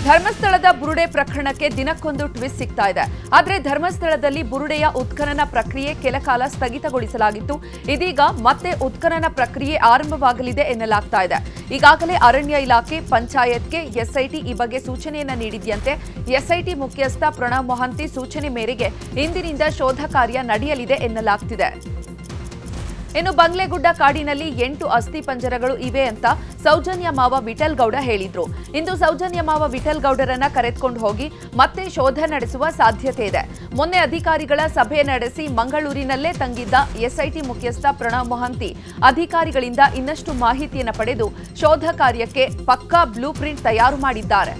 ಧರ್ಮಸ್ಥಳದ ಬುರುಡೆ ಪ್ರಕರಣಕ್ಕೆ ದಿನಕ್ಕೊಂದು ಟ್ವಿಸ್ಟ್ ಸಿಗ್ತಾ ಇದೆ. ಆದರೆ ಧರ್ಮಸ್ಥಳದಲ್ಲಿ ಬುರುಡೆಯ ಉತ್ಖನನ ಪ್ರಕ್ರಿಯೆ ಕೆಲಕಾಲ ಸ್ಥಗಿತಗೊಳಿಸಲಾಗಿತ್ತು. ಇದೀಗ ಮತ್ತೆ ಉತ್ಖನನ ಪ್ರಕ್ರಿಯೆ ಆರಂಭವಾಗಲಿದೆ ಎನ್ನಲಾಗ್ತಾ ಇದೆ. ಈಗಾಗಲೇ ಅರಣ್ಯ ಇಲಾಖೆ, ಪಂಚಾಯತ್ಗೆ ಎಸ್ಐಟಿ ಈ ಬಗ್ಗೆ ಸೂಚನೆಯನ್ನ ನೀಡಿದೆಯಂತೆ. ಎಸ್ಐಟಿ ಮುಖ್ಯಸ್ಥ ಪ್ರಣವ್ ಮೊಹಾಂತಿ ಸೂಚನೆ ಮೇರೆಗೆ ಇಂದಿನಿಂದ ಶೋಧ ಕಾರ್ಯ ನಡೆಯಲಿದೆ ಎನ್ನಲಾಗ್ತಿದೆ. ಇನ್ನು ಬಂಗ್ಲೆಗುಡ್ಡ ಕಾಡಿನಲ್ಲಿ 8 ಅಸ್ಥಿ ಪಂಜರಗಳು ಇವೆ ಅಂತ ಸೌಜನ್ಯ ಮಾವ ವಿಠಲ್ ಗೌಡ ಹೇಳಿದ್ರು. ಇಂದು ಸೌಜನ್ಯ ಮಾವ ವಿಠಲ್ ಗೌಡರನ್ನ ಕರೆದುಕೊಂಡು ಹೋಗಿ ಮತ್ತೆ ಶೋಧ ನಡೆಸುವ ಸಾಧ್ಯತೆ ಇದೆ. ಮೊನ್ನೆ ಅಧಿಕಾರಿಗಳ ಸಭೆ ನಡೆಸಿ ಮಂಗಳೂರಿನಲ್ಲೇ ತಂಗಿದ್ದ ಎಸ್ಐಟಿ ಮುಖ್ಯಸ್ಥ ಪ್ರಣವ್ ಮೊಹಾಂತಿ ಅಧಿಕಾರಿಗಳಿಂದ ಇನ್ನಷ್ಟು ಮಾಹಿತಿಯನ್ನು ಪಡೆದು ಶೋಧ ಕಾರ್ಯಕ್ಕೆ ಪಕ್ಕಾ ಬ್ಲೂ ಪ್ರಿಂಟ್ ತಯಾರು ಮಾಡಿದ್ದಾರೆ.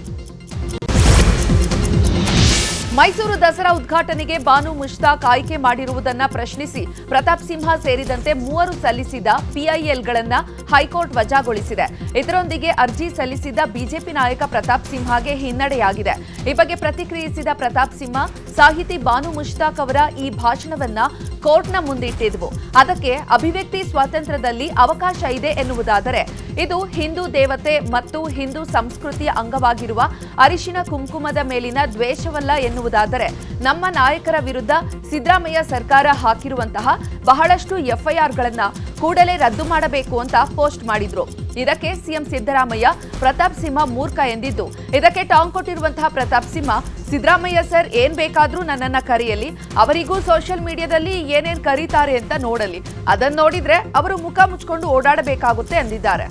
ಮೈಸೂರು ದಸರಾ ಉದ್ಘಾಟನೆಗೆ ಬಾನು ಮುಷ್ತಾಕ್ ಆಯ್ಕೆ ಮಾಡಿರುವುದನ್ನು ಪ್ರಶ್ನಿಸಿ ಪ್ರತಾಪ್ ಸಿಂಹ ಸೇರಿದಂತೆ 3 ಸಲ್ಲಿಸಿದ ಪಿಐಎಲ್ಗಳನ್ನು ಹೈಕೋರ್ಟ್ ವಜಾಗೊಳಿಸಿದೆ. ಇದರೊಂದಿಗೆ ಅರ್ಜಿ ಸಲ್ಲಿಸಿದ್ದ ಬಿಜೆಪಿ ನಾಯಕ ಪ್ರತಾಪ್ ಸಿಂಹಗೆ ಹಿನ್ನಡೆಯಾಗಿದೆ. ಈ ಬಗ್ಗೆ ಪ್ರತಿಕ್ರಿಯಿಸಿದ ಪ್ರತಾಪ್ ಸಿಂಹ, ಸಾಹಿತಿ ಬಾನು ಮುಷ್ತಾಕ್ ಅವರ ಈ ಭಾಷಣವನ್ನ ಕೋರ್ಟ್ನ ಮುಂದಿಟ್ಟಿದ್ವು. ಅದಕ್ಕೆ ಅಭಿವ್ಯಕ್ತಿ ಸ್ವಾತಂತ್ರ್ಯದಲ್ಲಿ ಅವಕಾಶ ಇದೆ ಎನ್ನುವುದಾದರೆ ಇದು ಹಿಂದೂ ದೇವತೆ ಮತ್ತು ಹಿಂದೂ ಸಂಸ್ಕೃತಿಯ ಅಂಗವಾಗಿರುವ ಅರಿಶಿನ ಕುಂಕುಮದ ಮೇಲಿನ ದ್ವೇಷವಲ್ಲ ಎನ್ನುವುದಾದರೆ ನಮ್ಮ ನಾಯಕರ ವಿರುದ್ಧ ಸಿದ್ದರಾಮಯ್ಯ ಸರ್ಕಾರ ಹಾಕಿರುವಂತಹ ಬಹಳಷ್ಟು ಎಫ್ಐಆರ್ಗಳನ್ನು ಕೂಡಲೇ ರದ್ದು ಮಾಡಬೇಕು ಅಂತ ಪೋಸ್ಟ್ ಮಾಡಿದ್ರು. ಇದಕ್ಕೆ ಸಿಎಂ ಸಿದ್ದರಾಮಯ್ಯ ಪ್ರತಾಪ್ ಸಿಂಹ ಮೂರ್ಖ ಎಂದಿದ್ದು, ಇದಕ್ಕೆ ಟಾಂಗ್ ಕೊಟ್ಟಿರುವಂತಹ ಪ್ರತಾಪ್ ಸಿಂಹ, ಸಿದ್ದರಾಮಯ್ಯ ಸರ್ ಏನ್ ಬೇಕಾದ್ರೂ ನನ್ನನ್ನ ಕರೆಯಲಿ, ಅವರಿಗೂ ಸೋಷಿಯಲ್ ಮೀಡಿಯಾದಲ್ಲಿ ಏನೇನ್ ಕರೀತಾರೆ ಅಂತ ನೋಡಲಿ, ಅದನ್ನ ನೋಡಿದ್ರೆ ಅವರು ಮುಖ ಮುಚ್ಕೊಂಡು ಓಡಾಡಬೇಕಾಗುತ್ತೆ ಎಂದಿದ್ದಾರೆ.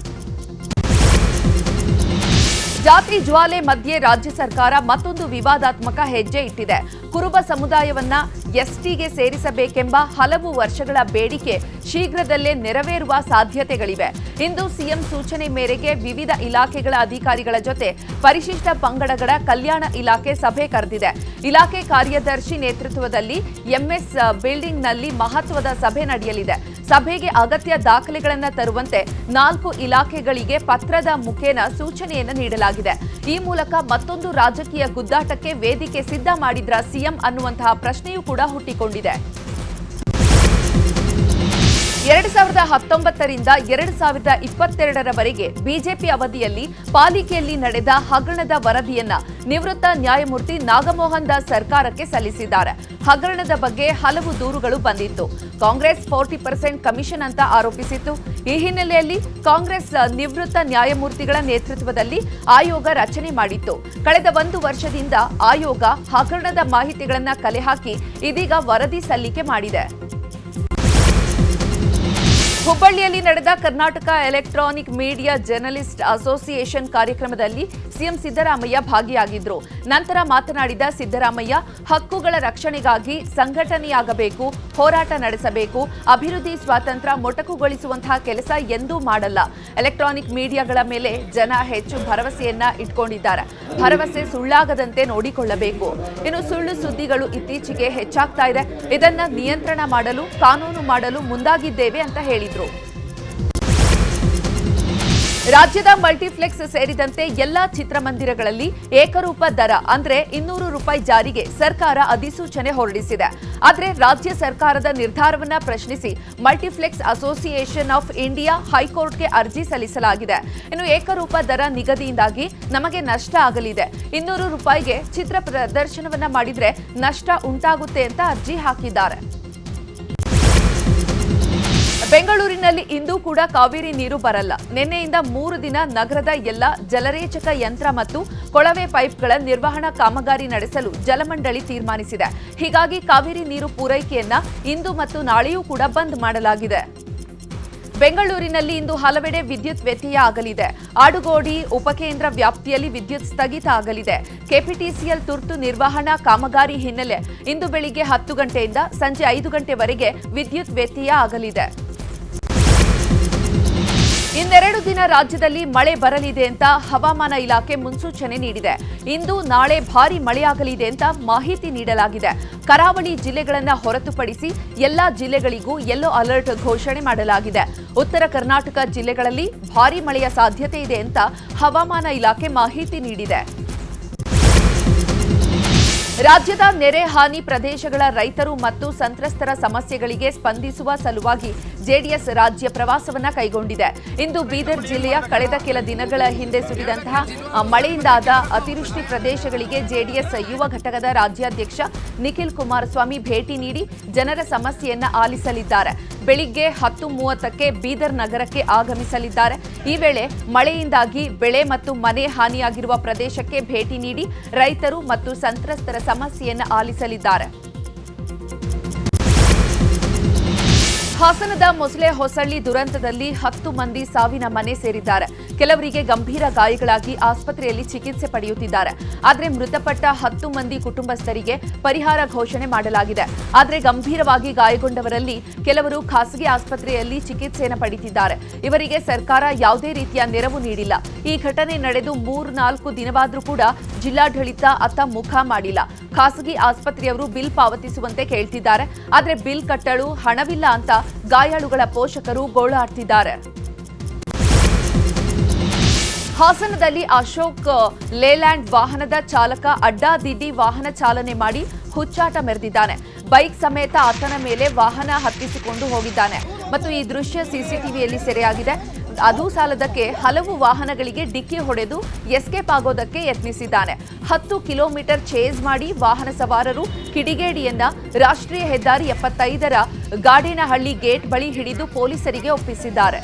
ಜಾತಿ ಜ್ವಾಲೆ ಮಧ್ಯೆ ರಾಜ್ಯ ಸರ್ಕಾರ ಮತ್ತೊಂದು ವಿವಾದಾತ್ಮಕ ಹೆಜ್ಜೆ ಇಟ್ಟಿದೆ. ಕುರುಬ ಸಮುದಾಯವನ್ನ ಎಸ್ಟಿಗೆ ಸೇರಿಸಬೇಕೆಂಬ ಹಲವು ವರ್ಷಗಳ ಬೇಡಿಕೆ ಶೀಘ್ರದಲ್ಲೇ ನೆರವೇರುವ ಸಾಧ್ಯತೆಗಳಿವೆ. ಇಂದು ಸಿಎಂ ಸೂಚನೆ ಮೇರೆಗೆ ವಿವಿಧ ಇಲಾಖೆಗಳ ಅಧಿಕಾರಿಗಳ ಜೊತೆ ಪರಿಶಿಷ್ಟ ಪಂಗಡಗಳ ಕಲ್ಯಾಣ ಇಲಾಖೆ ಸಭೆ ಕರೆದಿದೆ. ಇಲಾಖೆ ಕಾರ್ಯದರ್ಶಿ ನೇತೃತ್ವದಲ್ಲಿ ಎಂಎಸ್ ಬಿಲ್ಡಿಂಗ್ನಲ್ಲಿ ಮಹತ್ವದ ಸಭೆ ನಡೆಯಲಿದೆ. ಸಭೆಗೆ ಅಗತ್ಯ ದಾಖಲೆಗಳನ್ನು ತರುವಂತೆ 4 ಇಲಾಖೆಗಳಿಗೆ ಪತ್ರದ ಮುಖೇನ ಸೂಚನೆಯನ್ನು ನೀಡಲಾಗಿದೆ. ಈ ಮೂಲಕ ಮತ್ತೊಂದು ರಾಜಕೀಯ ಗುದ್ದಾಟಕ್ಕೆ ವೇದಿಕೆ ಸಿದ್ಧ ಮಾಡಿದ್ರ ಸಿಎಂ ಅನ್ನುವಂತಹ ಪ್ರಶ್ನೆಯೂ ಕೂಡ ಹುಟ್ಟಿಕೊಂಡಿದೆ. 2019 ರಿಂದ 2022ರವರೆಗೆ ಬಿಜೆಪಿ ಅವಧಿಯಲ್ಲಿ ಪಾಲಿಕೆಯಲ್ಲಿ ನಡೆದ ಹಗರಣದ ವರದಿಯನ್ನ ನಿವೃತ್ತ ನ್ಯಾಯಮೂರ್ತಿ ನಾಗಮೋಹನ್ ದಾಸ್ ಸರ್ಕಾರಕ್ಕೆ ಸಲ್ಲಿಸಿದ್ದಾರೆ. ಹಗರಣದ ಬಗ್ಗೆ ಹಲವು ದೂರುಗಳು ಬಂದಿತ್ತು. ಕಾಂಗ್ರೆಸ್ 40% ಕಮಿಷನ್ ಅಂತ ಆರೋಪಿಸಿತ್ತು. ಈ ಹಿನ್ನೆಲೆಯಲ್ಲಿ ಕಾಂಗ್ರೆಸ್ ನಿವೃತ್ತ ನ್ಯಾಯಮೂರ್ತಿಗಳ ನೇತೃತ್ವದಲ್ಲಿ ಆಯೋಗ ರಚನೆ ಮಾಡಿತ್ತು. ಕಳೆದ 1 ವರ್ಷದಿಂದ ಆಯೋಗ ಹಗರಣದ ಮಾಹಿತಿಗಳನ್ನು ಕಲೆ ಹಾಕಿ ಇದೀಗ ವರದಿ ಸಲ್ಲಿಕೆ ಮಾಡಿದೆ. ಹುಬ್ಬಳ್ಳಿಯಲ್ಲಿ ನಡೆದ Karnataka electronic media journalist association ಕಾರ್ಯಕ್ರಮದಲ್ಲಿ ಸಿಎಂ ಸಿದ್ದರಾಮಯ್ಯ ಭಾಗಿಯಾಗಿದ್ದರು. ನಂತರ ಮಾತನಾಡಿದ ಸಿದ್ದರಾಮಯ್ಯ, ಹಕ್ಕುಗಳ ರಕ್ಷಣೆಗಾಗಿ ಸಂಘಟನೆಯಾಗಬೇಕು, ಹೋರಾಟ ನಡೆಸಬೇಕು, ಅಭಿವೃದ್ಧಿ ಸ್ವಾತಂತ್ರ್ಯ ಮೊಟಕುಗೊಳಿಸುವಂತಹ ಕೆಲಸ ಎಂದೂ ಮಾಡಲ್ಲ. ಎಲೆಕ್ಟ್ರಾನಿಕ್ ಮೀಡಿಯಾಗಳ ಮೇಲೆ ಜನ ಹೆಚ್ಚು ಭರವಸೆಯನ್ನ ಇಟ್ಕೊಂಡಿದ್ದಾರೆ. ಭರವಸೆ ಸುಳ್ಳಾಗದಂತೆ ನೋಡಿಕೊಳ್ಳಬೇಕು. ಇನ್ನು ಸುಳ್ಳು ಸುದ್ದಿಗಳು ಇತ್ತೀಚೆಗೆ ಹೆಚ್ಚಾಗ್ತಾ ಇದೆ. ಇದನ್ನ ನಿಯಂತ್ರಣ ಮಾಡಲು ಕಾನೂನು ಮಾಡಲು ಮುಂದಾಗಿದ್ದೇವೆ ಅಂತ ಹೇಳಿದರು. ರಾಜ್ಯದ ಮಲ್ಟಿಪ್ಲೆಕ್ಸ್ ಸೇರಿದಂತೆ ಎಲ್ಲಾ ಚಿತ್ರಮಂದಿರಗಳಲ್ಲಿ ಏಕರೂಪ ದರ ಅಂದ್ರೆ 200 ರೂಪಾಯಿ ಜಾರಿಗೆ ಸರ್ಕಾರ ಅಧಿಸೂಚನೆ ಹೊರಡಿಸಿದೆ. ಆದರೆ ರಾಜ್ಯ ಸರ್ಕಾರದ ನಿರ್ಧಾರವನ್ನ ಪ್ರಶ್ನಿಸಿ ಮಲ್ಟಿಪ್ಲೆಕ್ಸ್ ಅಸೋಸಿಯೇಷನ್ ಆಫ್ ಇಂಡಿಯಾ ಹೈಕೋರ್ಟ್ಗೆ ಅರ್ಜಿ ಸಲ್ಲಿಸಲಾಗಿದೆ. ಇನ್ನು ಏಕರೂಪ ದರ ನಿಗದಿಯಿಂದಾಗಿ ನಮಗೆ ನಷ್ಟ ಆಗಲಿದೆ. 200 ರೂಪಾಯಿಗೆ ಚಿತ್ರ ಪ್ರದರ್ಶನವನ್ನ ಮಾಡಿದ್ರೆ ನಷ್ಟ ಉಂಟಾಗುತ್ತೆ ಅಂತ ಅರ್ಜಿ ಹಾಕಿದ್ದಾರೆ. ಬೆಂಗಳೂರಿನಲ್ಲಿ ಇಂದು ಕೂಡ ಕಾವೇರಿ ನೀರು ಬರಲ್ಲ. ನಿನ್ನೆಯಿಂದ 3 ದಿನ ನಗರದ ಎಲ್ಲ ಜಲರೇಚಕ ಯಂತ್ರ ಮತ್ತು ಕೊಳವೆ ಪೈಪ್ಗಳ ನಿರ್ವಹಣಾ ಕಾಮಗಾರಿ ನಡೆಸಲು ಜಲಮಂಡಳಿ ತೀರ್ಮಾನಿಸಿದೆ. ಹೀಗಾಗಿ ಕಾವೇರಿ ನೀರು ಪೂರೈಕೆಯನ್ನ ಇಂದು ಮತ್ತು ನಾಳೆಯೂ ಕೂಡ ಬಂದ್ ಮಾಡಲಾಗಿದೆ. ಬೆಂಗಳೂರಿನಲ್ಲಿ ಇಂದು ಹಲವೆಡೆ ವಿದ್ಯುತ್ ವ್ಯತ್ಯಯ ಆಗಲಿದೆ. ಆಡುಗೋಡಿ ಉಪಕೇಂದ್ರ ವ್ಯಾಪ್ತಿಯಲ್ಲಿ ವಿದ್ಯುತ್ ಸ್ಥಗಿತ ಆಗಲಿದೆ. ಕೆಪಿಟಿಸಿಎಲ್ ತುರ್ತು ನಿರ್ವಹಣಾ ಕಾಮಗಾರಿ ಹಿನ್ನೆಲೆ ಇಂದು ಬೆಳಿಗ್ಗೆ 10 ಗಂಟೆಯಿಂದ ಸಂಜೆ 5 ಗಂಟೆವರೆಗೆ ವಿದ್ಯುತ್ ವ್ಯತ್ಯಯ ಆಗಲಿದೆ. ಇನ್ನೆರಡು ದಿನ ರಾಜ್ಯದಲ್ಲಿ ಮಳೆ ಬರಲಿದೆ ಅಂತ ಹವಾಮಾನ ಇಲಾಖೆ ಮುನ್ಸೂಚನೆ ನೀಡಿದೆ. ಇಂದು ನಾಳೆ ಭಾರೀ ಮಳೆಯಾಗಲಿದೆ ಅಂತ ಮಾಹಿತಿ ನೀಡಲಾಗಿದೆ. ಕರಾವಳಿ ಜಿಲ್ಲೆಗಳನ್ನು ಹೊರತುಪಡಿಸಿ ಎಲ್ಲಾ ಜಿಲ್ಲೆಗಳಿಗೂ ಯೆಲ್ಲೋ ಅಲರ್ಟ್ ಘೋಷಣೆ ಮಾಡಲಾಗಿದೆ. ಉತ್ತರ ಕರ್ನಾಟಕ ಜಿಲ್ಲೆಗಳಲ್ಲಿ ಭಾರೀ ಮಳೆಯ ಸಾಧ್ಯತೆ ಇದೆ ಅಂತ ಹವಾಮಾನ ಇಲಾಖೆ ಮಾಹಿತಿ ನೀಡಿದೆ. ರಾಜ್ಯದ ನೆರೆ ಹಾನಿ ಪ್ರದೇಶಗಳ ರೈತರು ಮತ್ತು ಸಂತ್ರಸ್ತರ ಸಮಸ್ಯೆಗಳಿಗೆ ಸ್ಪಂದಿಸುವ ಸಲುವಾಗಿ ಜೆಡಿಎಸ್ ರಾಜ್ಯ ಪ್ರವಾಸವನ್ನ ಕೈಗೊಂಡಿದೆ. ಇಂದು ಬೀದರ್ ಜಿಲ್ಲೆಯ ಕಳೆದ ಕೆಲ ದಿನಗಳ ಹಿಂದೆ ಸುರಿದಂತಹ ಮಳೆಯಿಂದಾದ ಅತಿವೃಷ್ಟಿ ಪ್ರದೇಶಗಳಿಗೆ ಜೆಡಿಎಸ್ ಯುವ ಘಟಕದ ರಾಜ್ಯಾಧ್ಯಕ್ಷ ನಿಖಿಲ್ ಕುಮಾರಸ್ವಾಮಿ ಭೇಟಿ ನೀಡಿ ಜನರ ಸಮಸ್ಯೆಯನ್ನ ಆಲಿಸಲಿದ್ದಾರೆ. ಬೆಳಿಗ್ಗೆ 10:30ಕ್ಕೆ ಬೀದರ್ ನಗರಕ್ಕೆ ಆಗಮಿಸಲಿದ್ದಾರೆ. ಈ ವೇಳೆ ಮಳೆಯಿಂದಾಗಿ ಬೆಳೆ ಮತ್ತು ಮನೆ ಹಾನಿಯಾಗಿರುವ ಪ್ರದೇಶಕ್ಕೆ ಭೇಟಿ ನೀಡಿ ರೈತರು ಮತ್ತು ಸಂತ್ರಸ್ತರ ಸಮಸ್ಯೆಯನ್ನು ಆಲಿಸಲಿದ್ದಾರೆ. ಹಾಸನದ ಮೊಸಳೆ ಹೊಸಳ್ಳಿ ದುರಂತದಲ್ಲಿ 10 ಮಂದಿ ಸಾವಿನ ಮನೆ ಸೇರಿದ್ದಾರೆ. ಕೆಲವರಿಗೆ ಗಂಭೀರ ಗಾಯಗಳಾಗಿ ಆಸ್ಪತ್ರೆಯಲ್ಲಿ ಚಿಕಿತ್ಸೆ ಪಡೆಯುತ್ತಿದ್ದಾರೆ. ಆದರೆ ಮೃತಪಟ್ಟ 10 ಮಂದಿ ಕುಟುಂಬಸ್ಥರಿಗೆ ಪರಿಹಾರ ಘೋಷಣೆ ಮಾಡಲಾಗಿದೆ. ಆದರೆ ಗಂಭೀರವಾಗಿ ಗಾಯಗೊಂಡವರಲ್ಲಿ ಕೆಲವರು ಖಾಸಗಿ ಆಸ್ಪತ್ರೆಯಲ್ಲಿ ಚಿಕಿತ್ಸೆಯನ್ನು ಪಡೆಯುತ್ತಿದ್ದಾರೆ. ಇವರಿಗೆ ಸರ್ಕಾರ ಯಾವುದೇ ರೀತಿಯ ನೆರವು ನೀಡಿಲ್ಲ. ಈ ಘಟನೆ ನಡೆದು 3-4 ದಿನವಾದರೂ ಕೂಡ ಜಿಲ್ಲಾಡಳಿತ ಅತ್ತ ಮುಖ ಮಾಡಿಲ್ಲ. ಖಾಸಗಿ ಆಸ್ಪತ್ರೆಯವರು ಬಿಲ್ ಪಾವತಿಸುವಂತೆ ಕೇಳ್ತಿದ್ದಾರೆ. ಆದರೆ ಬಿಲ್ ಕಟ್ಟಲು ಹಣವಿಲ್ಲ ಅಂತ ಗಾಯಾಳುಗಳ ಪೋಷಕರು ಗೋಳಾಡ್ತಿದ್ದಾರೆ. ಹಾಸನದಲ್ಲಿ ಅಶೋಕ್ ಲೇಲ್ಯಾಂಡ್ ವಾಹನದ ಚಾಲಕ ಅಡ್ಡಾದಿಡ್ಡಿ ವಾಹನ ಚಾಲನೆ ಮಾಡಿ ಹುಚ್ಚಾಟ ಮೆರೆದಿದ್ದಾನೆ. ಬೈಕ್ ಸಮೇತ ಆತನ ಮೇಲೆ ವಾಹನ ಹತ್ತಿಸಿಕೊಂಡು ಹೋಗಿದ್ದಾನೆ ಮತ್ತು ಈ ದೃಶ್ಯ ಸಿಸಿಟಿವಿಯಲ್ಲಿ ಸೆರೆಯಾಗಿದೆ. ಅದು ಸಾಲದಕ್ಕೆ ಹಲವು ವಾಹನಗಳಿಗೆ ಡಿಕ್ಕಿ ಹೊಡೆದು ಎಸ್ಕೇಪ್ ಆಗೋದಕ್ಕೆ ಯತ್ನಿಸಿದ್ದಾನೆ. 10 ಕಿಲೋಮೀಟರ್ ಚೇಸ್ ಮಾಡಿ ವಾಹನ ಸವಾರರು ಕಿಡಿಗೇಡಿಯನ್ನ ರಾಷ್ಟ್ರೀಯ ಹೆದ್ದಾರಿ 75ರ ಗಾಡೇನಹಳ್ಳಿ ಗೇಟ್ ಬಳಿ ಹಿಡಿದು ಪೊಲೀಸರಿಗೆ ಒಪ್ಪಿಸಿದ್ದಾರೆ.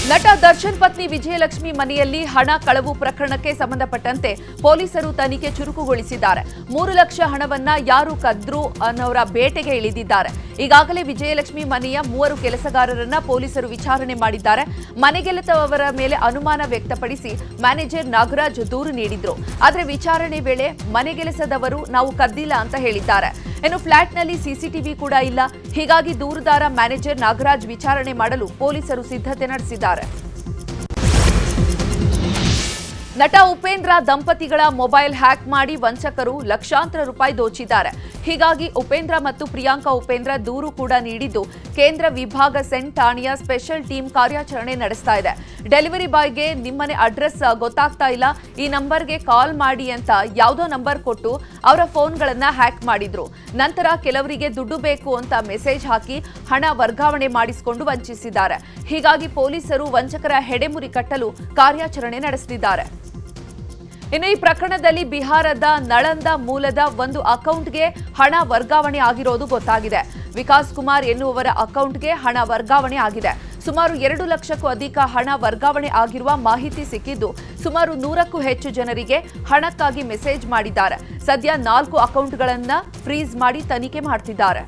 ನಟ ದರ್ಶನ್ ಪತ್ನಿ ವಿಜಯಲಕ್ಷ್ಮಿ ಮನೆಯಲ್ಲಿ ಹಣ ಕಳವು ಪ್ರಕರಣಕ್ಕೆ ಸಂಬಂಧಪಟ್ಟಂತೆ ಪೊಲೀಸರು ತನಿಖೆ ಚುರುಕುಗೊಳಿಸಿದ್ದಾರೆ. 3 ಲಕ್ಷ ಹಣವನ್ನ ಯಾರು ಕದ್ರು ಅನ್ನೋರ ಬೇಟೆಗೆ ಇಳಿದಿದ್ದಾರೆ. ಈಗಾಗಲೇ ವಿಜಯಲಕ್ಷ್ಮಿ ಮನೆಯ 3 ಕೆಲಸಗಾರರನ್ನ ಪೊಲೀಸರು ವಿಚಾರಣೆ ಮಾಡಿದ್ದಾರೆ. ಮನೆಗೆಲಸದವರ ಮೇಲೆ ಅನುಮಾನ ವ್ಯಕ್ತಪಡಿಸಿ ಮ್ಯಾನೇಜರ್ ನಾಗರಾಜ್ ದೂರು ನೀಡಿದ್ರು. ಆದರೆ ವಿಚಾರಣೆ ವೇಳೆ ಮನೆಗೆಲಸದವರು ನಾವು ಕದ್ದಿಲ್ಲ ಅಂತ ಹೇಳಿದ್ದಾರೆ. ಇನ್ನು ಫ್ಲಾಟ್ನಲ್ಲಿ ಸಿಸಿಟಿವಿ ಕೂಡ ಇಲ್ಲ. ಹೀಗಾಗಿ ದೂರುದಾರ ಮ್ಯಾನೇಜರ್ ನಾಗರಾಜ್ ವಿಚಾರಣೆ ಮಾಡಲು ಪೊಲೀಸರು ಸಿದ್ಧತೆ ನಡೆಸಿದ್ದಾರೆ. ನಟ ಉಪೇಂದ್ರ ದಂಪತಿಗಳ ಮೊಬೈಲ್ ಹ್ಯಾಕ್ ಮಾಡಿ ವಂಚಕರು ಲಕ್ಷಾಂತರ ರೂಪಾಯಿ ದೋಚಿದ್ದಾರೆ. ಹೀಗಾಗಿ ಉಪೇಂದ್ರ ಮತ್ತು ಪ್ರಿಯಾಂಕಾ ಉಪೇಂದ್ರ ದೂರು ಕೂಡ ನೀಡಿದ್ದು ಕೇಂದ್ರ ವಿಭಾಗ ಸೆಂಟ್ ಠಾಣೆಯ ಸ್ಪೆಷಲ್ ಟೀಮ್ ಕಾರ್ಯಾಚರಣೆ ನಡೆಸ್ತಾ ಇದೆ. ಡೆಲಿವರಿ ಬಾಯ್ಗೆ ನಿಮ್ಮನೆ ಅಡ್ರೆಸ್ ಗೊತ್ತಾಗ್ತಾ ಇಲ್ಲ, ಈ ನಂಬರ್ಗೆ ಕಾಲ್ ಮಾಡಿ ಅಂತ ಯಾವುದೋ ನಂಬರ್ ಕೊಟ್ಟು ಅವರ ಫೋನ್ಗಳನ್ನ ಹ್ಯಾಕ್ ಮಾಡಿದ್ರು. ನಂತರ ಕೆಲವರಿಗೆ ದುಡ್ಡು ಬೇಕು ಅಂತ ಮೆಸೇಜ್ ಹಾಕಿ ಹಣ ವರ್ಗಾವಣೆ ಮಾಡಿಸಿಕೊಂಡು ವಂಚಿಸಿದ್ದಾರೆ. ಹೀಗಾಗಿ ಪೊಲೀಸರು ವಂಚಕರ ಹೆಡೆಮುರಿ ಕಟ್ಟಲು ಕಾರ್ಯಾಚರಣೆ ನಡೆಸುತ್ತಿದ್ದಾರೆ. ಇನ್ನು ಈ ಪ್ರಕರಣದಲ್ಲಿ ಬಿಹಾರದ ನಳಂದ ಮೂಲದ ಒಂದು ಅಕೌಂಟ್ಗೆ ಹಣ ವರ್ಗಾವಣೆ ಆಗಿರೋದು ಗೊತ್ತಾಗಿದೆ. ವಿಕಾಸ್ ಕುಮಾರ್ ಎನ್ನುವವರ ಅಕೌಂಟ್ಗೆ ಹಣ ವರ್ಗಾವಣೆ ಆಗಿದೆ. ಸುಮಾರು 2 ಲಕ್ಷಕ್ಕೂ ಅಧಿಕ ಹಣ ವರ್ಗಾವಣೆ ಆಗಿರುವ ಮಾಹಿತಿ ಸಿಕ್ಕಿದ್ದು ಸುಮಾರು 100ಕ್ಕೂ ಹೆಚ್ಚು ಜನರಿಗೆ ಹಣಕ್ಕಾಗಿ ಮೆಸೇಜ್ ಮಾಡಿದ್ದಾರೆ. ಸದ್ಯ 4 ಅಕೌಂಟ್ಗಳನ್ನು ಫ್ರೀಸ್ ಮಾಡಿ ತನಿಖೆ ಮಾಡ್ತಿದ್ದಾರೆ.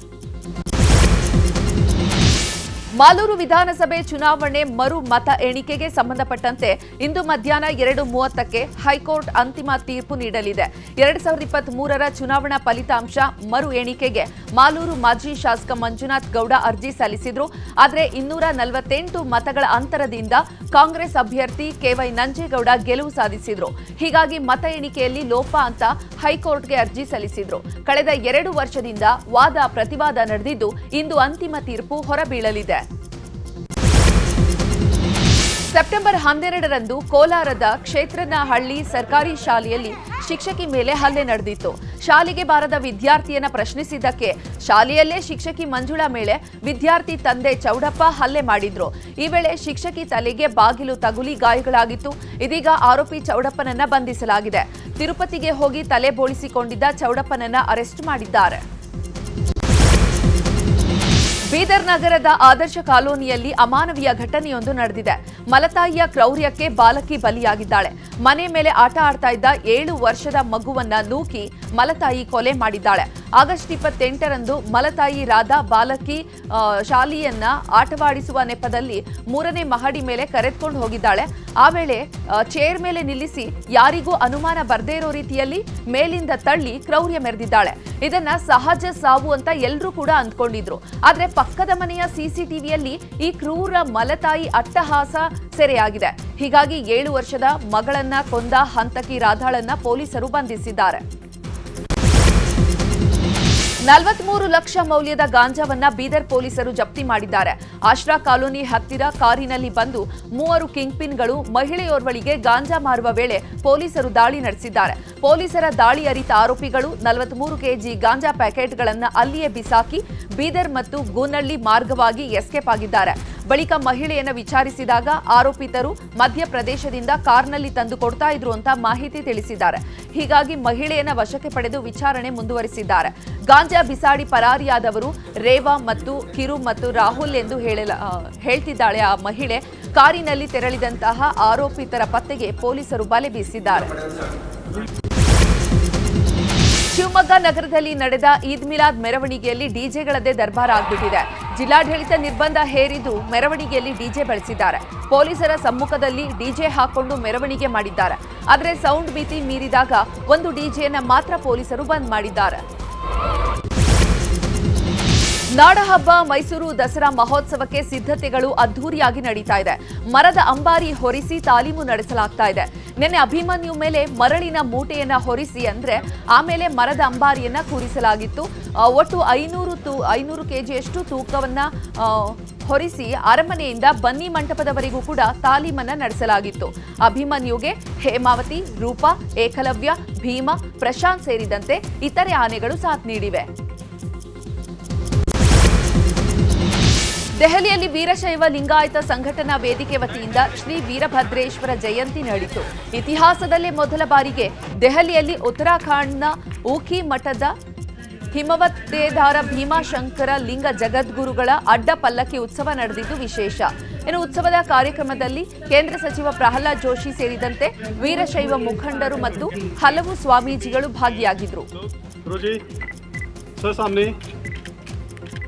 ಮಾಲೂರು ವಿಧಾನಸಭೆ ಚುನಾವಣೆ ಮರು ಮತ ಎಣಿಕೆಗೆ ಸಂಬಂಧಪಟ್ಟಂತೆ ಇಂದು ಮಧ್ಯಾಹ್ನ 2:30ಕ್ಕೆ ಹೈಕೋರ್ಟ್ ಅಂತಿಮ ತೀರ್ಪು ನೀಡಲಿದೆ. 2023ರ ಚುನಾವಣಾ ಫಲಿತಾಂಶ ಮರು ಎಣಿಕೆಗೆ ಮಾಲೂರು ಮಾಜಿ ಶಾಸಕ ಮಂಜುನಾಥ್ ಗೌಡ ಅರ್ಜಿ ಸಲ್ಲಿಸಿದ್ರು. ಆದರೆ 248 ಮತಗಳ ಅಂತರದಿಂದ ಕಾಂಗ್ರೆಸ್ ಅಭ್ಯರ್ಥಿ ಕೆವೈ ನಂಜೇಗೌಡ ಗೆಲುವು ಸಾಧಿಸಿದ್ರು. ಹೀಗಾಗಿ ಮತ ಎಣಿಕೆಯಲ್ಲಿ ಲೋಪ ಅಂತ ಹೈಕೋರ್ಟ್ಗೆ ಅರ್ಜಿ ಸಲ್ಲಿಸಿದ್ರು. ಕಳೆದ 2 ವರ್ಷದಿಂದ ವಾದ ಪ್ರತಿವಾದ ನಡೆದಿದ್ದು ಇಂದು ಅಂತಿಮ ತೀರ್ಪು ಹೊರಬೀಳಲಿದೆ. ಸೆಪ್ಟೆಂಬರ್ 12ರಂದು ಕೋಲಾರದ ಕ್ಷೇತ್ರನಹಳ್ಳಿ ಸರ್ಕಾರಿ ಶಾಲೆಯಲ್ಲಿ ಶಿಕ್ಷಕಿ ಮೇಲೆ ಹಲ್ಲೆ ನಡೆದಿತ್ತು. ಶಾಲೆಗೆ ಬಾರದ ವಿದ್ಯಾರ್ಥಿಯನ್ನ ಪ್ರಶ್ನಿಸಿದ್ದಕ್ಕೆ ಶಾಲೆಯಲ್ಲೇ ಶಿಕ್ಷಕಿ ಮಂಜುಳಾ ಮೇಲೆ ವಿದ್ಯಾರ್ಥಿ ತಂದೆ ಚೌಡಪ್ಪ ಹಲ್ಲೆ ಮಾಡಿದ್ರು. ಈ ವೇಳೆ ಶಿಕ್ಷಕಿ ತಲೆಗೆ ಬಾಗಿಲು ತಗುಲಿ ಗಾಯಗಳಾಗಿತ್ತು. ಇದೀಗ ಆರೋಪಿ ಚೌಡಪ್ಪನನ್ನ ಬಂಧಿಸಲಾಗಿದೆ. ತಿರುಪತಿಗೆ ಹೋಗಿ ತಲೆ ಬೋಳಿಸಿಕೊಂಡಿದ್ದ ಚೌಡಪ್ಪನನ್ನ ಅರೆಸ್ಟ್ ಮಾಡಿದ್ದಾರೆ. ಬೀದರ್ ನಗರದ ಆದರ್ಶ ಕಾಲೋನಿಯಲ್ಲಿ ಅಮಾನವೀಯ ಘಟನೆಯೊಂದು ನಡೆದಿದೆ. ಮಲತಾಯಿಯ ಕ್ರೌರ್ಯಕ್ಕೆ ಬಾಲಕಿ ಬಲಿಯಾಗಿದ್ದಾಳೆ. ಮನೆ ಮೇಲೆ ಆಟ ಆಡ್ತಾ ಇದ್ದ 7 ವರ್ಷದ ಮಗುವನ್ನ ನೂಕಿ ಮಲತಾಯಿ ಕೊಲೆ ಮಾಡಿದ್ದಾಳೆ. ಆಗಸ್ಟ್ 28ರಂದು ಮಲತಾಯಿ ರಾಧಾ ಬಾಲಕಿ ಶಾಲಿಯನ್ನ ಆಟವಾಡಿಸುವ ನೆಪದಲ್ಲಿ 3ನೇ ಮಹಡಿ ಮೇಲೆ ಕರೆದುಕೊಂಡು ಹೋಗಿದ್ದಾಳೆ. ಆ ವೇಳೆ ಚೇರ್ ಮೇಲೆ ನಿಲ್ಲಿಸಿ ಯಾರಿಗೂ ಅನುಮಾನ ಬರ್ದೇ ಇರೋ ರೀತಿಯಲ್ಲಿ ಮೇಲಿಂದ ತಳ್ಳಿ ಕ್ರೌರ್ಯ ಮೆರೆದಿದ್ದಾಳೆ. ಇದನ್ನ ಸಹಜ ಸಾವು ಅಂತ ಎಲ್ಲರೂ ಕೂಡ ಅಂದ್ಕೊಂಡಿದ್ರು. ಆದ್ರೆ ಪಕ್ಕದ ಮನೆಯ ಸಿಸಿಟಿವಿಯಲ್ಲಿ ಈ ಕ್ರೂರ ಮಲತಾಯಿ ಅಟ್ಟಹಾಸ ಸೆರೆಯಾಗಿದೆ. ಹೀಗಾಗಿ 7 ವರ್ಷದ ಮಗಳನ್ನ ಕೊಂದ ಹಂತಕಿ ರಾಧಾಳನ್ನ ಪೊಲೀಸರು ಬಂಧಿಸಿದ್ದಾರೆ. 43 ಲಕ್ಷ ಮೌಲ್ಯದ ಗಾಂಜಾವನ್ನ ಬೀದರ್ ಪೊಲೀಸರು ಜಪ್ತಿ ಮಾಡಿದ್ದಾರೆ. ಆಶ್ರಾ ಕಾಲೋನಿ ಹತ್ತಿರ ಕಾರಿನಲ್ಲಿ ಬಂದು 3 ಕಿಂಗ್ ಪಿನ್ಗಳು ಮಹಿಳೆಯೋರ್ವಳಿಗೆ ಗಾಂಜಾ ಮಾರುವ ವೇಳೆ ಪೊಲೀಸರು ದಾಳಿ ನಡೆಸಿದ್ದಾರೆ. ಪೊಲೀಸರ ದಾಳಿ ಅರಿತ ಆರೋಪಿಗಳು 43 ಕೆಜಿ ಗಾಂಜಾ ಪ್ಯಾಕೆಟ್ಗಳನ್ನು ಅಲ್ಲಿಯೇ ಬಿಸಾಕಿ ಬೀದರ್ ಮತ್ತು ಗೂನಳ್ಳಿ ಮಾರ್ಗವಾಗಿ ಎಸ್ಕೇಪ್ ಆಗಿದ್ದಾರೆ. ಬಳಿಕ ಮಹಿಳೆಯನ್ನ ವಿಚಾರಿಸಿದಾಗ ಆರೋಪಿತರು ಮಧ್ಯಪ್ರದೇಶದಿಂದ ಕಾರ್ನಲ್ಲಿ ತಂದು ಕೊಡ್ತಾ ಇದ್ರು ಅಂತ ಮಾಹಿತಿ ತಿಳಿಸಿದ್ದಾರೆ. ಹೀಗಾಗಿ ಮಹಿಳೆಯನ್ನ ವಶಕ್ಕೆ ಪಡೆದು ವಿಚಾರಣೆ ಮುಂದುವರಿಸಿದ್ದಾರೆ. ಗಾಂಜಾ ಬಿಸಾಡಿ ಪರಾರಿಯಾದವರು ರೇವಾ ಮತ್ತು ಕಿರು ಮತ್ತು ರಾಹುಲ್ ಎಂದು ಹೇಳ್ತಿದ್ದಾಳೆ ಆ ಮಹಿಳೆ. ಕಾರಿನಲ್ಲಿ ತೆರಳಿದಂತಹ ಆರೋಪಿತರ ಪತ್ತೆಗೆ ಪೊಲೀಸರು ಬಲೆ ಬೀಸಿದ್ದಾರೆ. ಶಿವಮೊಗ್ಗ ನಗರದಲ್ಲಿ ನಡೆದ ಈದ್ ಮಿಲಾದ್ ಮೆರವಣಿಗೆಯಲ್ಲಿ ಡಿಜೆಗಳದ್ದೇ ದರ್ಬಾರ್ ಆಗ್ಬಿಟ್ಟಿದೆ. ಜಿಲ್ಲಾಡಳಿತ ನಿರ್ಬಂಧ ಹೇರಿದ್ದು ಮೆರವಣಿಗೆಯಲ್ಲಿ ಡಿಜೆ ಬಳಸಿದ್ದಾರೆ. ಪೊಲೀಸರ ಸಮ್ಮುಖದಲ್ಲಿ ಡಿಜೆ ಹಾಕೊಂಡು ಮೆರವಣಿಗೆ ಮಾಡಿದ್ದಾರೆ. ಆದರೆ ಸೌಂಡ್ ಮಿತಿ ಮೀರಿದಾಗ ಒಂದು ಡಿಜೆಯನ್ನ ಮಾತ್ರ ಪೊಲೀಸರು ಬಂದ್ ಮಾಡಿದ್ದಾರೆ. ನಾಡಹಬ್ಬ ಮೈಸೂರು ದಸರಾ ಮಹೋತ್ಸವಕ್ಕೆ ಸಿದ್ಧತೆಗಳು ಅದ್ದೂರಿಯಾಗಿ ನಡೀತಾ ಇದೆ. ಮರದ ಅಂಬಾರಿ ಹೊರಿಸಿ ತಾಲೀಮು ನಡೆಸಲಾಗ್ತಾ ಇದೆ. ನಿನ್ನೆ ಅಭಿಮನ್ಯು ಮೇಲೆ ಮರಳಿನ ಮೂಟೆಯನ್ನ ಹೊರಿಸಿ ಆಮೇಲೆ ಮರದ ಅಂಬಾರಿಯನ್ನ ಕೂರಿಸಲಾಗಿತ್ತು. ಒಟ್ಟು 500 ಕೆಜಿಯಷ್ಟು ತೂಕವನ್ನ ಹೊರಿಸಿ ಅರಮನೆಯಿಂದ ಬನ್ನಿ ಮಂಟಪದವರೆಗೂ ಕೂಡ ತಾಲೀಮನ್ನ ನಡೆಸಲಾಗಿತ್ತು. ಅಭಿಮನ್ಯುಗೆ ಹೇಮಾವತಿ, ರೂಪ, ಏಕಲವ್ಯ, ಭೀಮ, ಪ್ರಶಾಂತ್ ಸೇರಿದಂತೆ ಇತರೆ ಆನೆಗಳು ಸಾಥ್ ನೀಡಿವೆ. ದೆಹಲಿಯಲ್ಲಿ ವೀರಶೈವ ಲಿಂಗಾಯತ ಸಂಘಟನಾ ವೇದಿಕೆ ವತಿಯಿಂದ ಶ್ರೀ ವೀರಭದ್ರೇಶ್ವರ ಜಯಂತಿ ನಡೆಯಿತು. ಇತಿಹಾಸದಲ್ಲೇ ಮೊದಲ ಬಾರಿಗೆ ದೆಹಲಿಯಲ್ಲಿ ಉತ್ತರಾಖಂಡ್ನ ಊಖಿ ಮಠದ ಹಿಮವತ್ತೇದಾರ ಭೀಮಾಶಂಕರ ಲಿಂಗ ಜಗದ್ಗುರುಗಳ ಅಡ್ಡ ಪಲ್ಲಕ್ಕಿ ಉತ್ಸವ ನಡೆದಿದ್ದು ವಿಶೇಷ. ಇನ್ನು ಉತ್ಸವದ ಕಾರ್ಯಕ್ರಮದಲ್ಲಿ ಕೇಂದ್ರ ಸಚಿವ ಪ್ರಹ್ಲಾದ್ ಜೋಶಿ ಸೇರಿದಂತೆ ವೀರಶೈವ ಮುಖಂಡರು ಮತ್ತು ಹಲವು ಸ್ವಾಮೀಜಿಗಳು ಭಾಗಿಯಾಗಿದ್ದರು.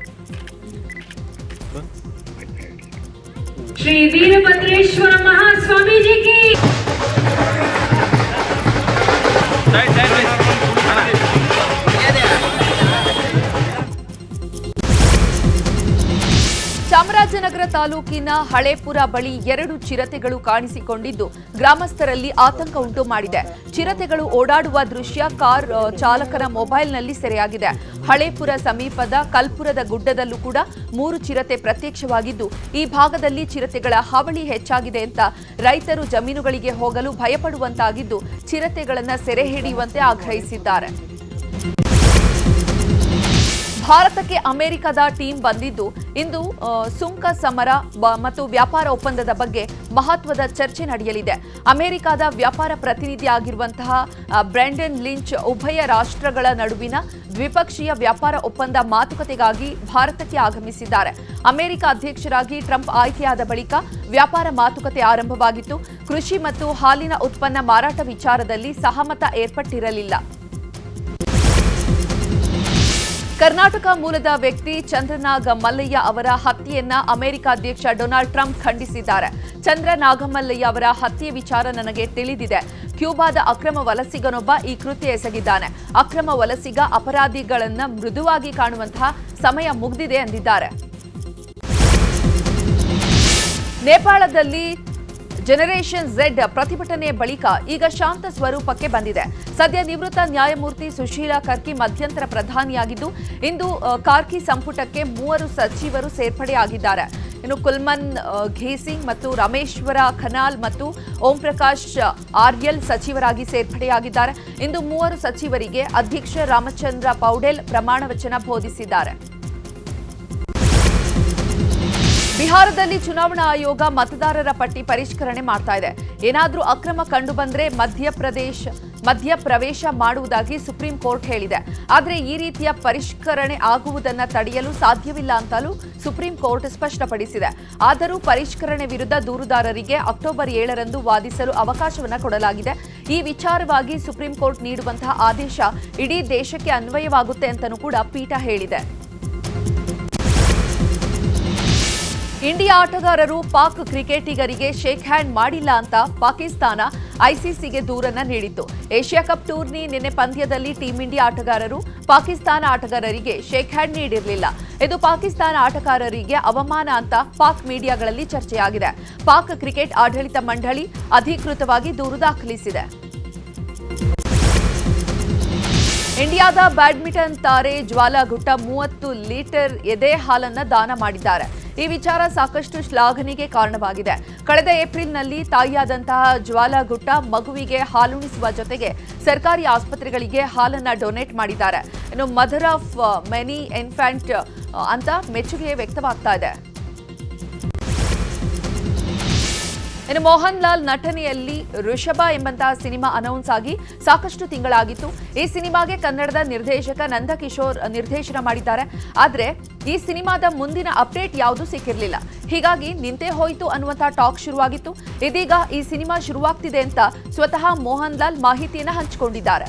श्री वीरभद्रेश्वर महास्वामी जी की ಚಾಮರಾಜನಗರ ತಾಲೂಕಿನ ಹಳೇಪುರ ಬಳಿ 2 ಚಿರತೆಗಳು ಕಾಣಿಸಿಕೊಂಡಿದ್ದು ಗ್ರಾಮಸ್ಥರಲ್ಲಿ ಆತಂಕ ಉಂಟು ಮಾಡಿದೆ. ಚಿರತೆಗಳು ಓಡಾಡುವ ದೃಶ್ಯ ಕಾರ್ ಚಾಲಕನ ಮೊಬೈಲ್ನಲ್ಲಿ ಸೆರೆಯಾಗಿದೆ. ಹಳೇಪುರ ಸಮೀಪದ ಕಲ್ಪುರದ ಗುಡ್ಡದಲ್ಲೂ ಕೂಡ 3 ಚಿರತೆ ಪ್ರತ್ಯಕ್ಷವಾಗಿದ್ದು ಈ ಭಾಗದಲ್ಲಿ ಚಿರತೆಗಳ ಹಾವಳಿ ಹೆಚ್ಚಾಗಿದೆ ಅಂತ ರೈತರು ಜಮೀನುಗಳಿಗೆ ಹೋಗಲು ಭಯಪಡುವಂತಾಗಿದ್ದು ಚಿರತೆಗಳನ್ನು ಸೆರೆ ಹಿಡಿಯುವಂತೆ ಆಗ್ರಹಿಸಿದ್ದಾರೆ. ಭಾರತಕ್ಕೆ ಅಮೆರಿಕದ ಟೀಮ್ ಬಂದಿದ್ದು ಇಂದು ಸುಂಕ ಸಮರ ಮತ್ತು ವ್ಯಾಪಾರ ಒಪ್ಪಂದದ ಬಗ್ಗೆ ಮಹತ್ವದ ಚರ್ಚೆ ನಡೆಯಲಿದೆ. ಅಮೆರಿಕದ ವ್ಯಾಪಾರ ಪ್ರತಿನಿಧಿ ಆಗಿರುವಂತಹ ಬ್ರ್ಯಾಂಡನ್ ಲಿಂಚ್ ಉಭಯ ರಾಷ್ಟ್ರಗಳ ನಡುವಿನ ದ್ವಿಪಕ್ಷೀಯ ವ್ಯಾಪಾರ ಒಪ್ಪಂದ ಮಾತುಕತೆಗಾಗಿ ಭಾರತಕ್ಕೆ ಆಗಮಿಸಿದ್ದಾರೆ. ಅಮೆರಿಕ ಅಧ್ಯಕ್ಷರಾಗಿ ಟ್ರಂಪ್ ಆಯ್ಕೆಯಾದ ಬಳಿಕ ವ್ಯಾಪಾರ ಮಾತುಕತೆ ಆರಂಭವಾಗಿತ್ತು. ಕೃಷಿ ಮತ್ತು ಹಾಲಿನ ಉತ್ಪನ್ನ ಮಾರಾಟ ವಿಚಾರದಲ್ಲಿ ಸಹಮತ ಏರ್ಪಟ್ಟಿರಲಿಲ್ಲ. ಕರ್ನಾಟಕ ಮೂಲದ ವ್ಯಕ್ತಿ ಚಂದ್ರನಾಗಮಲ್ಲಯ್ಯ ಅವರ ಹತ್ಯೆಯನ್ನ ಅಮೆರಿಕ ಅಧ್ಯಕ್ಷ ಡೊನಾಲ್ಡ್ ಟ್ರಂಪ್ ಖಂಡಿಸಿದ್ದಾರೆ. ಚಂದ್ರನಾಗಮಲ್ಲಯ್ಯ ಅವರ ಹತ್ಯೆ ವಿಚಾರ ನನಗೆ ತಿಳಿದಿದೆ. ಕ್ಯೂಬಾದ ಅಕ್ರಮ ವಲಸಿಗನೊಬ್ಬ ಈ ಕೃತ್ಯ ಎಸಗಿದ್ದಾನೆ. ಅಕ್ರಮ ವಲಸಿಗ ಅಪರಾಧಿಗಳನ್ನ ಮೃದುವಾಗಿ ಕಾಣುವಂತಹ ಸಮಯ ಮುಗಿದಿದೆ ಎಂದಿದ್ದಾರೆ. ನೇಪಾಳದಲ್ಲಿ ಜನರೇಷನ್ ಝೆಡ್ ಪ್ರತಿಭಟನೆ ಬಳಿಕ ಈಗ ಶಾಂತ ಸ್ವರೂಪಕ್ಕೆ ಬಂದಿದೆ. ಸದ್ಯ ನಿವೃತ್ತ ನ್ಯಾಯಮೂರ್ತಿ ಸುಶೀಲಾ ಕರ್ಕಿ ಮಧ್ಯಂತರ ಪ್ರಧಾನಿಯಾಗಿದ್ದು ಇಂದು ಕಾರ್ಕಿ ಸಂಪುಟಕ್ಕೆ 3 ಸಚಿವರು ಸೇರ್ಪಡೆಯಾಗಿದ್ದಾರೆ. ಇನ್ನು ಕುಲ್ಮನ್ ಘೇಸಿಂಗ್ ಮತ್ತು ರಾಮೇಶ್ವರ ಖನಾಲ್ ಮತ್ತು ಓಂ ಪ್ರಕಾಶ್ ಆರ್ಯಲ್ ಸಚಿವರಾಗಿ ಸೇರ್ಪಡೆಯಾಗಿದ್ದಾರೆ. ಇಂದು 3 ಸಚಿವರಿಗೆ ಅಧ್ಯಕ್ಷ ರಾಮಚಂದ್ರ ಪೌಡೆಲ್ ಪ್ರಮಾಣ ವಚನ ಬೋಧಿಸಿದ್ದಾರೆ. ಬಿಹಾರದಲ್ಲಿ ಚುನಾವಣಾ ಆಯೋಗ ಮತದಾರರ ಪಟ್ಟಿ ಪರಿಷ್ಕರಣೆ ಮಾಡ್ತಾ ಇದೆ. ಏನಾದರೂ ಅಕ್ರಮ ಕಂಡು ಬಂದ್ರೆ ಮಧ್ಯಪ್ರವೇಶ ಮಾಡುವುದಾಗಿ ಸುಪ್ರೀಂ ಕೋರ್ಟ್ ಹೇಳಿದೆ. ಆದರೆ ಈ ರೀತಿಯ ಪರಿಷ್ಕರಣೆ ಆಗುವುದನ್ನು ತಡೆಯಲು ಸಾಧ್ಯವಿಲ್ಲ ಅಂತಲೂ ಸುಪ್ರೀಂ ಕೋರ್ಟ್ ಸ್ಪಷ್ಟಪಡಿಸಿದೆ. ಆದರೂ ಪರಿಷ್ಕರಣೆ ವಿರುದ್ಧ ದೂರುದಾರರಿಗೆ ಅಕ್ಟೋಬರ್ 7ರಂದು ವಾದಿಸಲು ಅವಕಾಶವನ್ನು ಕೊಡಲಾಗಿದೆ. ಈ ವಿಚಾರವಾಗಿ ಸುಪ್ರೀಂ ಕೋರ್ಟ್ ನೀಡುವಂತಹ ಆದೇಶ ಇಡೀ ದೇಶಕ್ಕೆ ಅನ್ವಯವಾಗುತ್ತೆ ಅಂತಲೂ ಕೂಡ ಪೀಠ ಹೇಳಿದೆ. ಇಂಡಿಯಾ ಆಟಗಾರರು ಪಾಕ್ ಕ್ರಿಕೆಟಿಗರಿಗೆ ಶೇಕ್ ಹ್ಯಾಂಡ್ ಮಾಡಿಲ್ಲ ಅಂತ ಪಾಕಿಸ್ತಾನ ಐಸಿಸಿಗೆ ದೂರನ್ನ ನೀಡಿತ್ತು. ಏಷ್ಯಾ ಕಪ್ ಟೂರ್ನಿ ನಿನ್ನೆ ಪಂದ್ಯದಲ್ಲಿ ಟೀಂ ಇಂಡಿಯಾ ಆಟಗಾರರು ಪಾಕಿಸ್ತಾನ ಆಟಗಾರರಿಗೆ ಶೇಕ್ ಹ್ಯಾಂಡ್ ನೀಡಿರಲಿಲ್ಲ. ಇದು ಪಾಕಿಸ್ತಾನ ಆಟಗಾರರಿಗೆ ಅವಮಾನ ಅಂತ ಪಾಕ್ ಮೀಡಿಯಾಗಳಲ್ಲಿ ಚರ್ಚೆಯಾಗಿದೆ. ಪಾಕ್ ಕ್ರಿಕೆಟ್ ಆಡಳಿತ ಮಂಡಳಿ ಅಧಿಕೃತವಾಗಿ ದೂರು ದಾಖಲಿಸಿದೆ. ಇಂಡಿಯಾದ ಬ್ಯಾಡ್ಮಿಂಟನ್ ತಾರೆ ಜ್ವಾಲಾ ಗುಟ್ಟಾ 30 ಲೀಟರ್ ಎದೆ ಹಾಲನ್ನ ದಾನ ಮಾಡಿದ್ದಾರೆ. ಈ ವಿಚಾರ ಸಾಕಷ್ಟು ಶ್ಲಾಘನೆಗೆ ಕಾರಣವಾಗಿದೆ. ಕಳೆದ ಏಪ್ರಿಲ್ನಲ್ಲಿ ತಾಯಿಯಾದಂತಹ ಜ್ವಾಲಾ ಗುಟ್ಟಾ ಮಗುವಿಗೆ ಹಾಲುಣಿಸುವ ಜೊತೆಗೆ ಸರ್ಕಾರಿ ಆಸ್ಪತ್ರೆಗಳಿಗೆ ಹಾಲನ್ನ ಡೊನೇಟ್ ಮಾಡಿದ್ದಾರೆ. ಇನ್ನು ಮದರ್ ಆಫ್ ಮೆನಿ ಇನ್ಫ್ಯಾಂಟ್ ಅಂತ ಮೆಚ್ಚುಗೆ ವ್ಯಕ್ತವಾಗ್ತಾ ಇದೆ. ಇನ್ನು ಮೋಹನ್ ಲಾಲ್ ನಟನೆಯಲ್ಲಿ ಋಷಭ ಎಂಬಂತಹ ಸಿನಿಮಾ ಅನೌನ್ಸ್ ಆಗಿ ಸಾಕಷ್ಟು ತಿಂಗಳಾಗಿತ್ತು. ಈ ಸಿನಿಮಾಗೆ ಕನ್ನಡದ ನಿರ್ದೇಶಕ ನಂದಕಿಶೋರ್ ನಿರ್ದೇಶನ ಮಾಡಿದ್ದಾರೆ. ಆದರೆ ಈ ಸಿನಿಮಾದ ಮುಂದಿನ ಅಪ್ಡೇಟ್ ಯಾವುದೂ ಸಿಕ್ಕಿರಲಿಲ್ಲ. ಹೀಗಾಗಿ ನಿಂತೇ ಹೋಯಿತು ಅನ್ನುವಂತಹ ಟಾಕ್ ಶುರುವಾಗಿತ್ತು. ಇದೀಗ ಈ ಸಿನಿಮಾ ಶುರುವಾಗ್ತಿದೆ ಅಂತ ಸ್ವತಃ ಮೋಹನ್ ಲಾಲ್ ಮಾಹಿತಿಯನ್ನು ಹಂಚಿಕೊಂಡಿದ್ದಾರೆ.